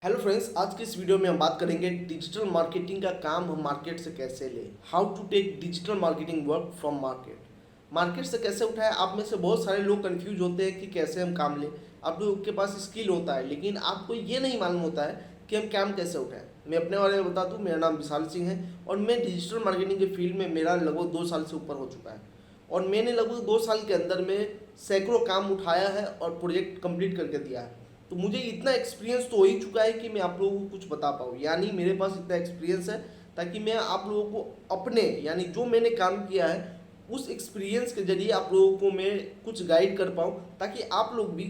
Hello friends, आज की इस वीडियो में हम बात करेंगे डिजिटल मार्केटिंग का काम हम मार्केट से कैसे लें। How to take digital marketing work from market से कैसे उठाएं। आप में से बहुत सारे लोग कंफ्यूज होते हैं कि कैसे हम काम लें। आप लोगों के पास स्किल होता है लेकिन आपको ये नहीं मालूम होता है कि हम काम कैसे उठाएं। मैं अपने बारे में बता दूं, मेरा नाम विशाल सिंह है और मैं डिजिटल मार्केटिंग के फील्ड में मेरा लगभग 2 साल से ऊपर हो चुका है। और मैंने लगभग 2 साल के अंदर में सैकड़ों काम उठाया है और प्रोजेक्ट कंप्लीट करके दिया है। तो मुझे इतना एक्सपीरियंस तो हो ही चुका है कि मैं आप लोगों को कुछ बता पाऊँ, यानी मेरे पास इतना एक्सपीरियंस है ताकि मैं आप लोगों को अपने यानी जो मैंने काम किया है उस एक्सपीरियंस के जरिए आप लोगों को मैं कुछ गाइड कर पाऊँ, ताकि आप लोग भी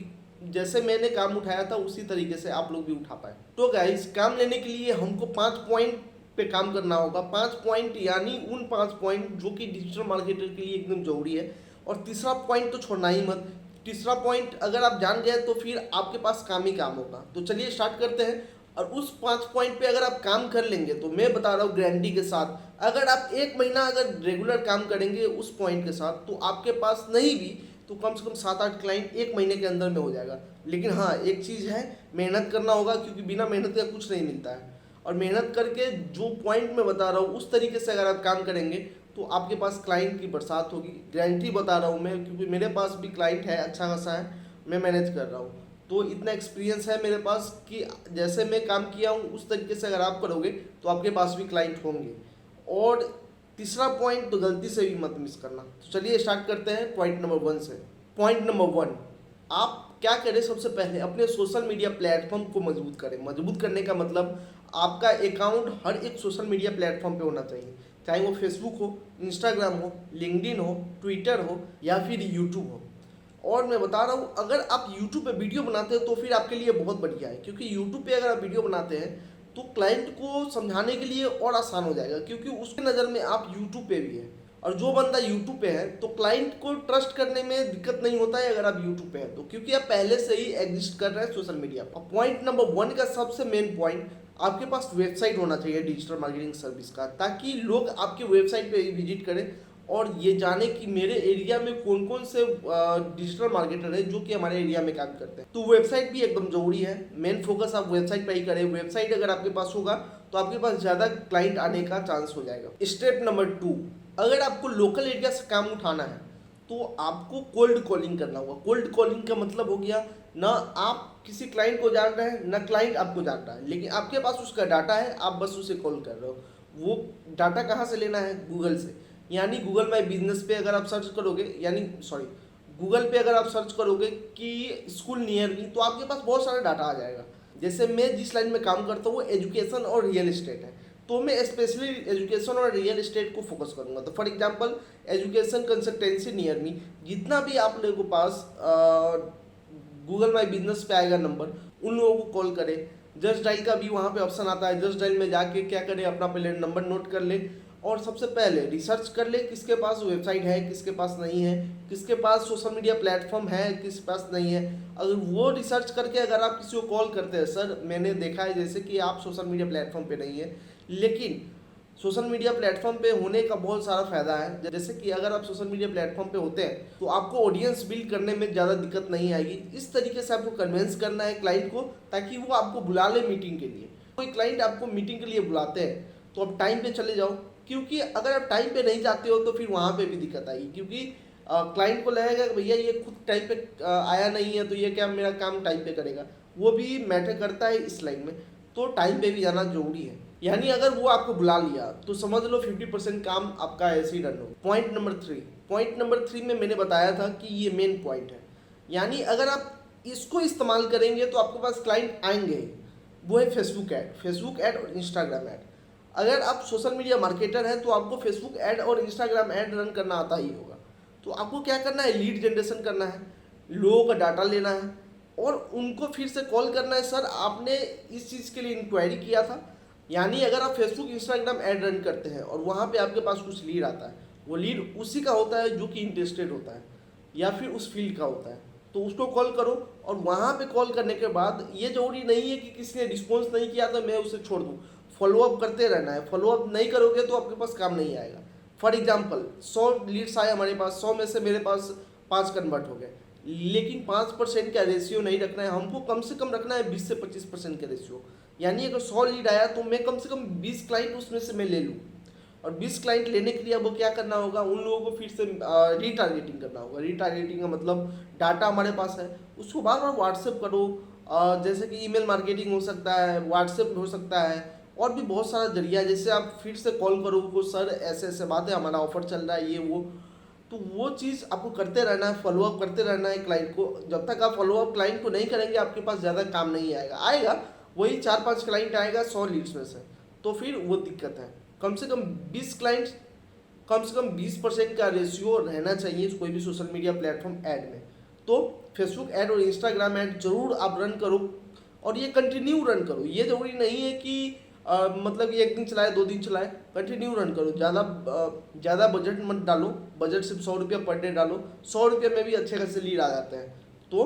जैसे मैंने काम उठाया था उसी तरीके से आप लोग भी उठा पाए। तो गाइस, काम लेने के लिए हमको 5 पॉइंट पे काम करना होगा। 5 पॉइंट यानी उन 5 पॉइंट जो कि डिजिटल मार्केटर के लिए एकदम जरूरी है। और तीसरा पॉइंट तो छोड़ना ही मत। तीसरा पॉइंट अगर आप जान गए तो फिर आपके पास काम ही काम होगा। तो चलिए स्टार्ट करते हैं। और उस 5 पॉइंट पे अगर आप काम कर लेंगे तो मैं बता रहा हूँ गारंटी के साथ, अगर आप 1 महीना अगर रेगुलर काम करेंगे उस पॉइंट के साथ तो आपके पास नहीं भी तो कम से कम 7-8 क्लाइंट 1 महीने के अंदर में हो जाएगा। लेकिन हाँ, एक चीज़ है, मेहनत करना होगा, क्योंकि बिना मेहनत का कुछ नहीं मिलता है। और मेहनत करके जो पॉइंट मैं बता रहा हूँ उस तरीके से अगर आप काम करेंगे तो आपके पास क्लाइंट की बरसात होगी। गारंटी बता रहा हूँ मैं, क्योंकि मेरे पास भी क्लाइंट है, अच्छा खासा है, मैं मैनेज कर रहा हूँ। तो इतना एक्सपीरियंस है मेरे पास कि जैसे मैं काम किया हूँ उस तरीके से अगर आप करोगे तो आपके पास भी क्लाइंट होंगे। और तीसरा पॉइंट तो गलती से भी मत मिस करना। तो चलिए स्टार्ट करते हैं पॉइंट नंबर 1 से। पॉइंट नंबर 1, आप क्या करें, सबसे पहले अपने सोशल मीडिया प्लेटफॉर्म को मजबूत करें। मजबूत करने का मतलब आपका अकाउंट हर एक सोशल मीडिया प्लेटफॉर्म पे होना चाहिए, चाहे वो फेसबुक हो, इंस्टाग्राम हो, लिंक्डइन हो, ट्विटर हो या फिर यूट्यूब हो। और मैं बता रहा हूँ, अगर आप यूट्यूब पे वीडियो बनाते हो तो फिर आपके लिए बहुत बढ़िया है, क्योंकि यूट्यूब पे अगर आप वीडियो बनाते हैं तो क्लाइंट को समझाने के लिए और आसान हो जाएगा, क्योंकि उसके नज़र में आप यूट्यूब पे भी है। और जो बंदा यूट्यूब पे है तो क्लाइंट को ट्रस्ट करने में दिक्कत नहीं होता है अगर आप यूट्यूब पे हैं तो, क्योंकि आप पहले से ही एग्जिस्ट कर रहे हैं सोशल मीडिया पर। पॉइंट नंबर 1 का सबसे मेन पॉइंट, आपके पास वेबसाइट होना चाहिए डिजिटल मार्केटिंग सर्विस का, ताकि लोग आपके वेबसाइट पे विजिट करें और ये जाने कि मेरे एरिया में कौन कौन से डिजिटल मार्केटर है जो कि हमारे एरिया में काम करते हैं। तो वेबसाइट भी एकदम जरूरी है। मेन फोकस आप वेबसाइट पर ही करें। वेबसाइट अगर आपके पास होगा तो आपके पास ज़्यादा क्लाइंट आने का चांस हो जाएगा। स्टेप नंबर 2, अगर आपको लोकल एरिया से काम उठाना है तो आपको कोल्ड कॉलिंग करना होगा। कोल्ड कॉलिंग का मतलब हो गया, ना आप किसी क्लाइंट को जान रहे हैं ना क्लाइंट आपको जान रहा है, लेकिन आपके पास उसका डाटा है, आप बस उसे कॉल कर रहे हो। वो डाटा कहाँ से लेना है? गूगल से। यानी गूगल माई बिजनेस पे अगर आप सर्च करोगे, यानी सॉरी, गूगल पे अगर आप सर्च करोगे कि स्कूल नियर मी, तो आपके पास बहुत सारा डाटा आ जाएगा। जैसे मैं जिस लाइन में काम करता हूँ वो एजुकेशन और रियल एस्टेट है, तो मैं स्पेशली एजुकेशन और रियल एस्टेट को फोकस करूंगा। तो for example, education consultancy near me, जितना भी आप लोगों के पास गूगल माई बिजनेस पे आएगा नंबर, उन लोगों को कॉल करें। जस्ट डायल का भी वहाँ पे ऑप्शन आता है। जस्ट डायल में जाके क्या करें, अपना पहले नंबर नोट कर ले और सबसे पहले रिसर्च कर ले किसके पास वेबसाइट है, किसके पास नहीं है, किसके पास सोशल मीडिया प्लेटफॉर्म है, किस पास नहीं है। अगर वो रिसर्च करके अगर आप किसी को कॉल करते हैं, सर मैंने देखा है जैसे कि आप सोशल मीडिया प्लेटफॉर्म पे नहीं है, लेकिन सोशल मीडिया प्लेटफॉर्म पे होने का बहुत सारा फायदा है। जैसे कि अगर आप सोशल मीडिया प्लेटफॉर्म पे होते हैं तो आपको ऑडियंस बिल्ड करने में ज़्यादा दिक्कत नहीं आएगी। इस तरीके से आपको कन्विंस करना है क्लाइंट को, ताकि वो आपको बुला ले मीटिंग के लिए। कोई क्लाइंट आपको मीटिंग के लिए बुलाते हैं तो आप टाइम पे चले जाओ, क्योंकि अगर आप टाइम पे नहीं जाते हो तो फिर वहाँ पे भी दिक्कत आएगी, क्योंकि क्लाइंट को लगेगा कि भैया ये खुद टाइम पे आया नहीं है तो ये क्या मेरा काम टाइम पे करेगा। वो भी मैटर करता है इस लाइन में। तो टाइम पे भी जाना जरूरी है। यानी अगर वो आपको बुला लिया तो समझ लो 50% काम आपका ऐसे ही रन हो। पॉइंट नंबर 3 में मैंने बताया था कि ये मेन पॉइंट है, यानी अगर आप इसको इस्तेमाल करेंगे तो आपके पास क्लाइंट आएंगे। वो है फेसबुक ऐड और इंस्टाग्राम ऐड। अगर आप सोशल मीडिया मार्केटर हैं तो आपको फेसबुक ऐड और इंस्टाग्राम ऐड रन करना आता ही होगा। तो आपको क्या करना है, लीड जनरेशन करना है, लोगों का डाटा लेना है और उनको फिर से कॉल करना है, सर आपने इस चीज़ के लिए इंक्वायरी किया था। यानी अगर आप फेसबुक इंस्टाग्राम ऐड रन करते हैं और वहाँ पे आपके पास कुछ लीड आता है, वो लीड उसी का होता है जो कि इंटरेस्टेड होता है या फिर उस फील्ड का होता है, तो उसको कॉल करो। और वहाँ पे कॉल करने के बाद ये जरूरी नहीं है कि किसी ने रिस्पॉन्स नहीं किया तो मैं उसे छोड़ दूँ। फॉलोअप करते रहना है। फॉलोअप नहीं करोगे तो आपके पास काम नहीं आएगा। फॉर एग्जाम्पल, 100 लीड्स आए हमारे पास, 100 में से मेरे पास 5 कन्वर्ट हो गए, लेकिन 5% का रेशियो नहीं रखना है हमको, कम से कम रखना है 20 से 25% का रेशियो, यानी अगर 100 लीड आया तो मैं कम से कम 20 क्लाइंट उसमें से मैं ले लूँ, और 20 क्लाइंट लेने के लिए अब क्या करना होगा, उन लोगों को फिर से रीटारगेटिंग करना होगा। रीटारगेटिंग का मतलब डाटा हमारे पास है, उसको बार बार व्हाट्सएप करो, जैसे कि ईमेल मार्केटिंग हो सकता है, व्हाट्सएप हो सकता है, और भी बहुत सारा जरिया है। जैसे आप फिर से कॉल करो को, सर ऐसे ऐसे बात है, हमारा ऑफर चल रहा है ये वो, तो वो चीज़ आपको करते रहना है, फॉलोअप करते रहना है क्लाइंट को। जब तक आप फॉलोअप क्लाइंट को नहीं करेंगे आपके पास ज़्यादा काम नहीं आएगा। आएगा वही 4-5 क्लाइंट आएगा 100 लीड्स में से, तो फिर वो दिक्कत है। कम से कम 20 क्लाइंट्स, कम से कम 20% का रेशियो रहना चाहिए कोई भी सोशल मीडिया प्लेटफॉर्म ऐड में। तो फेसबुक ऐड और इंस्टाग्राम ऐड जरूर आप रन करो, और ये कंटिन्यू रन करो। ये जरूरी नहीं है कि मतलब ये 1 दिन चलाए 2 दिन चलाए, कंटिन्यू रन करो। ज़्यादा बजट मत डालो, बजट सिर्फ 100 रुपये पर डे डालो, 100 रुपये में भी अच्छे खासे लीड आ जाते हैं। तो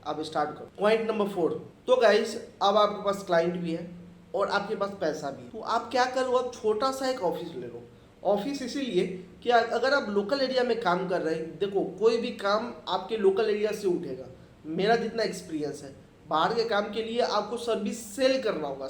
आप स्टार्ट करो। पॉइंट नंबर 4, तो गाइस अब आपके पास क्लाइंट भी है और आपके पास पैसा भी है, तो आप क्या करो, आप छोटा सा एक ऑफिस ले लो। ऑफिस इसीलिए कि अगर आप लोकल एरिया में काम कर रहे हैं, देखो कोई भी काम आपके लोकल एरिया से उठेगा। मेरा जितना एक्सपीरियंस है, बाहर के काम के लिए आपको सर्विस सेल करना होगा,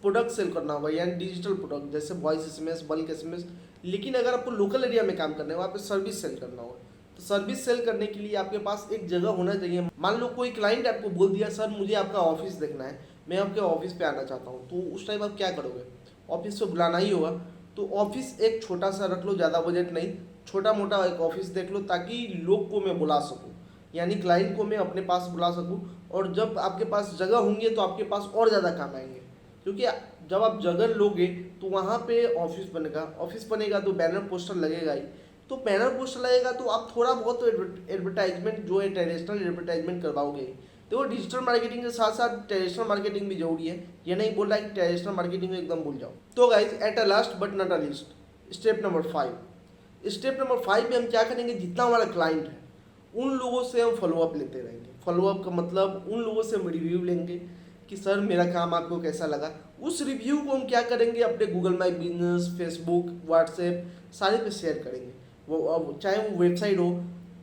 प्रोडक्ट सेल करना होगा, यानी डिजिटल प्रोडक्ट जैसे वॉइस एसएमएस, बल्क एसएमएस। लेकिन अगर आपको लोकल एरिया में काम करना है, वहाँ पे सर्विस सेल करना होगा। तो सर्विस सेल करने के लिए आपके पास एक जगह होना चाहिए। मान लो कोई क्लाइंट आपको बोल दिया, सर मुझे आपका ऑफिस देखना है, मैं आपके ऑफिस पे आना चाहता हूँ, तो उस टाइम आप क्या करोगे, ऑफिस पे बुलाना ही होगा। तो ऑफिस एक छोटा सा रख लो, ज़्यादा बजट नहीं, छोटा मोटा एक ऑफिस देख लो, ताकि लोग को मैं बुला सकूँ, यानी क्लाइंट को मैं अपने पास बुला सकूँ। और जब आपके पास जगह होंगे तो आपके पास और ज़्यादा काम आएंगे, क्योंकि जब आप जगह लोगे तो वहाँ पे ऑफिस बनेगा, ऑफिस बनेगा तो बैनर पोस्टर लगेगा ही। तो बैनर पोस्टर लगेगा तो आप थोड़ा बहुत तो एडवर्टाइजमेंट जो है ट्रेडिशनल एडवर्टाइजमेंट करवाओगे। तो डिजिटल मार्केटिंग के साथ साथ ट्रेडिशनल मार्केटिंग भी जरूरी है। ये नहीं बोल रहा है कि ट्रेडिशनल मार्केटिंग में एकदम भूल जाओ। तो guys at a last but not a least, step number 5। Step number 5 में हम क्या करेंगे, जितना हमारा क्लाइंट है उन लोगों से हम फॉलोअप लेते रहेंगे। फॉलोअप का मतलब उन लोगों से हम रिव्यू लेंगे कि सर मेरा काम आपको कैसा लगा। उस रिव्यू को हम क्या करेंगे, अपने Google my business, Facebook, WhatsApp सारे पे शेयर करेंगे। वो चाहे वो वेबसाइट हो,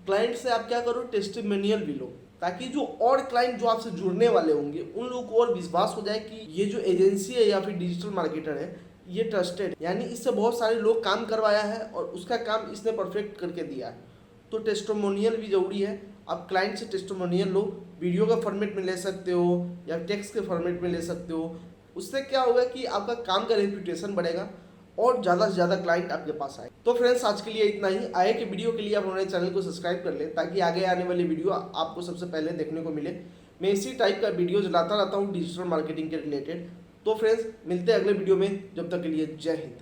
क्लाइंट से आप क्या करो, टेस्टिमोनियल भी लो, ताकि जो और क्लाइंट जो आपसे जुड़ने वाले होंगे उन लोगों को और विश्वास हो जाए कि ये जो एजेंसी है या फिर डिजिटल मार्केटर है ये ट्रस्टेड, यानी इससे बहुत सारे लोग काम करवाया है और उसका काम इसने परफेक्ट करके दिया है। तो टेस्टिमोनियल भी जरूरी है। आप क्लाइंट से टेस्टिमोनियल लो, वीडियो का फॉर्मेट में ले सकते हो या टेक्स्ट के फॉर्मेट में ले सकते हो। उससे क्या होगा कि आपका काम का रेपुटेशन बढ़ेगा और ज़्यादा से ज़्यादा क्लाइंट आपके पास आए। तो फ्रेंड्स आज के लिए इतना ही। आगे के वीडियो के लिए आप हमारे चैनल को सब्सक्राइब कर ले, ताकि आगे आने वाली वीडियो आपको सबसे पहले देखने को मिले। मैं इसी टाइप का वीडियोज लाता रहता हूँ डिजिटल मार्केटिंग के रिलेटेड। तो फ्रेंड्स मिलते हैं अगले वीडियो में, जब तक के लिए जय हिंद।